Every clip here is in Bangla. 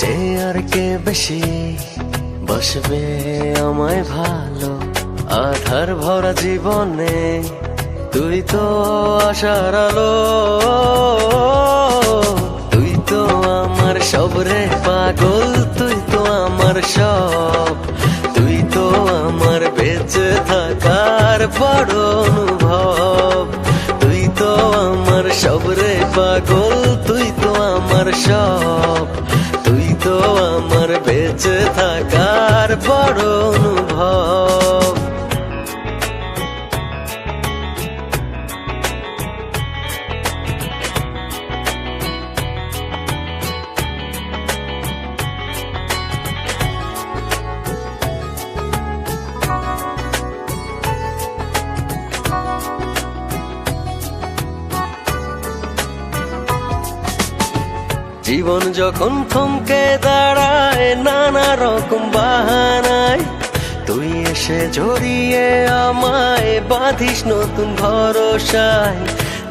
যে আর কে বেশি বসবে আমায় ভালো, আধার ভরা জীবনে তুই তো আশার আলো। তুই তো আমার সব রে পাগল, তুই তো আমার সব, তুই তো আমার বেঁচে থাকার বড় অনুভব। তুই তো আমার সব রে পাগল, তুই তো আমার সব, তুই তো আমার বেঁচে থাকার বড় অনুভব। জীবন যখন থমকে দাঁড়ায় নানা রকম বাহানায়, তুই এসে জড়িয়ে আমায় বাঁধিস নতুন ভরসায়।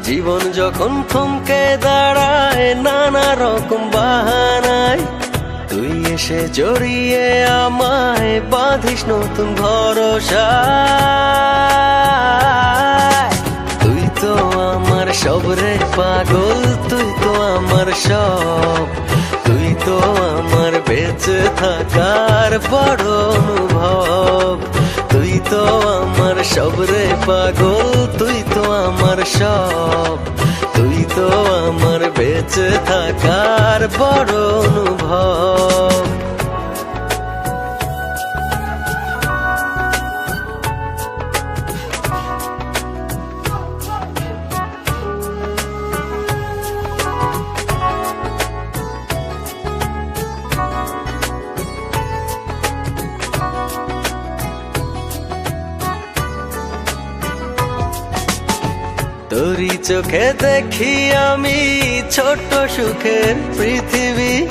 জীবন যখন থমকে দাঁড়ায় নানা রকম বাহানায়, তুই এসে জড়িয়ে আমায় বাঁধিস নতুন ভরসায়। তুই তো আমার সব রে পাগল, তুই তো আমার সব, তুই তো আমার বেঁচে থাকার বড় অনুভব। তুই তো আমার সব রে পাগল, তুই তো আমার সব, তুই তো আমার বেঁচে থাকার বড় অনুভব। তোরই চোখে দেখি আমি ছোট্ট সুখের পৃথিবী,